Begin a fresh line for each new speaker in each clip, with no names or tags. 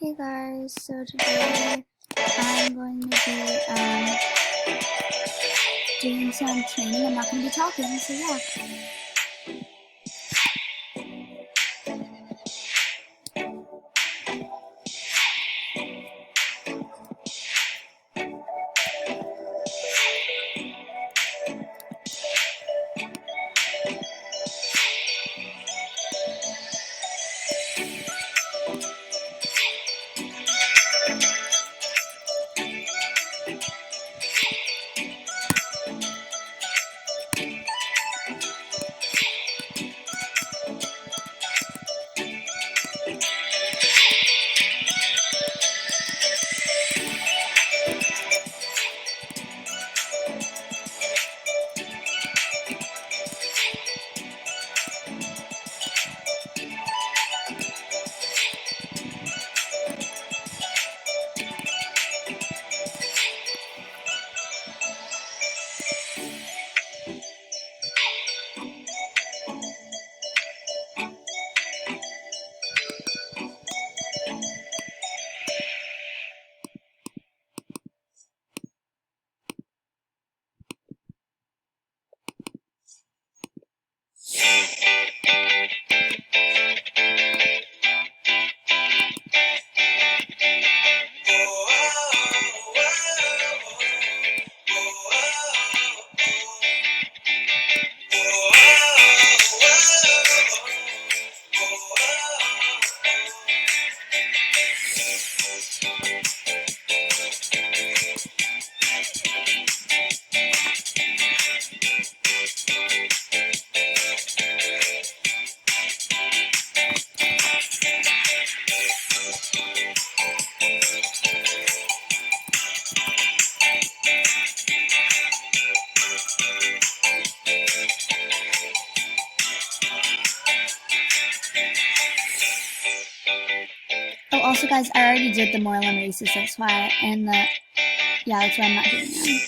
Hey guys, so today I'm going to be doing some training. I'm not going to be talking, so yeah. Oh, also guys, I already did the Moreland races, that's why, that's why I'm not doing them.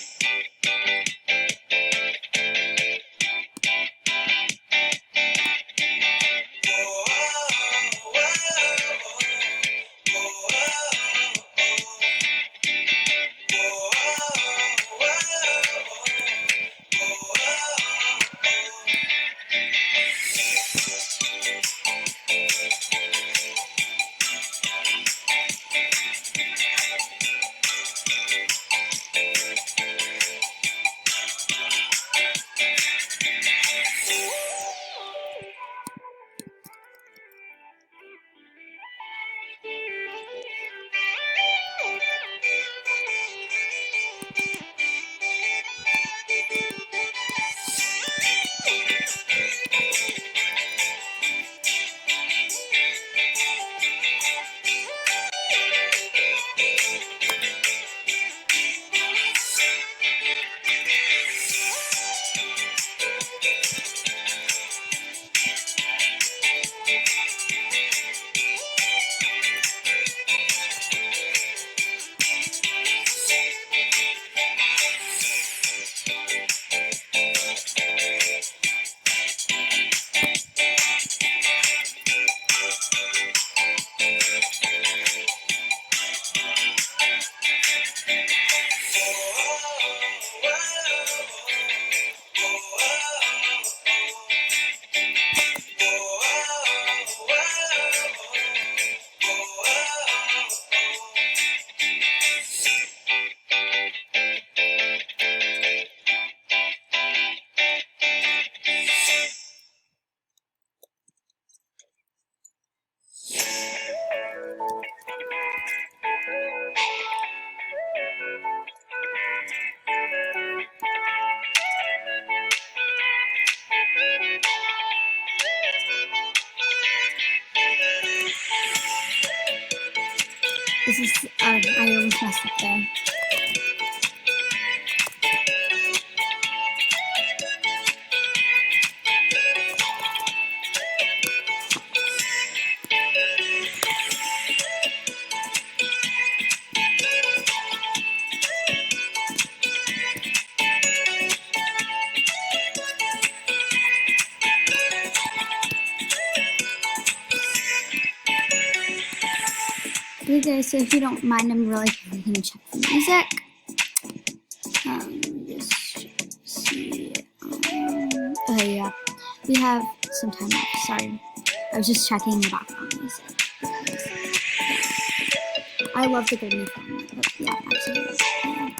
I almost messed up there. Okay, so if you don't mind, I'm really quickly gonna check the music. Just see. Oh yeah, we have some time left. Sorry, I was just checking the background music. I love the Golden Phone, but yeah, absolutely. Yeah.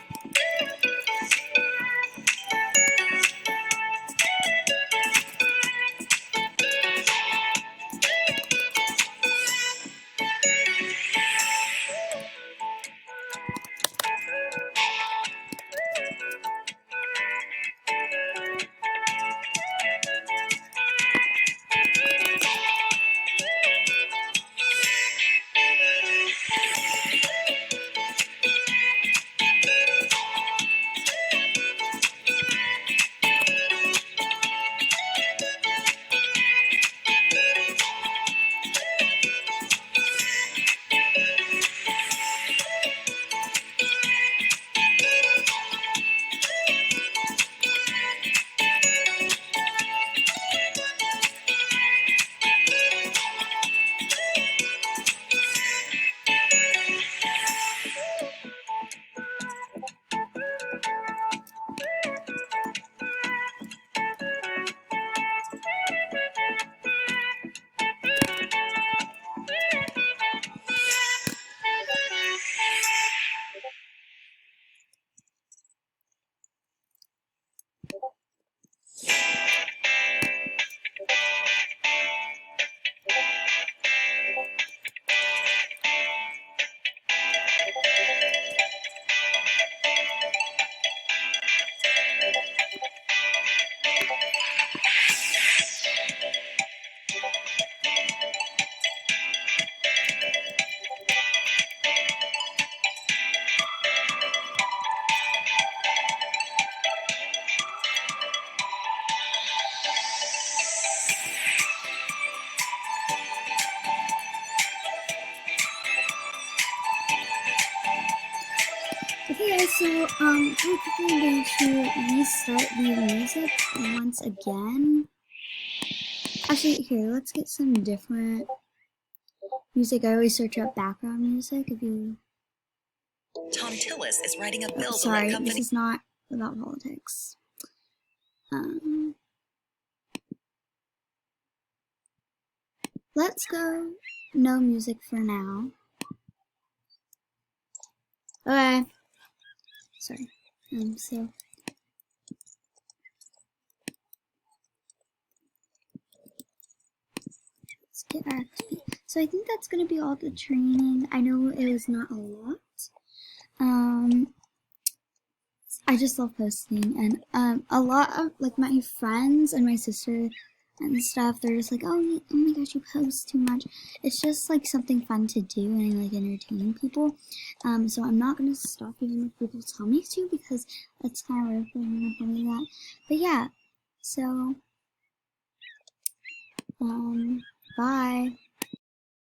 Okay guys, so really quickly I'm going to restart the music once again. Actually, here, let's get some different music. I always search up background music if you...
Tom Tillis is writing a bill to
sorry,
let company...
this is not about politics. Let's go no music for now. Okay. Sorry. So let's get back to it. So I think that's gonna be all the training. I know it was not a lot. I just love posting, and a lot of like my friends and my sister and stuff, they're just like, oh my gosh, you post too much. It's just like something fun to do and like entertain people. So I'm not gonna stop even if people tell me to, because it's kind of weird for me to do that. But yeah, so bye.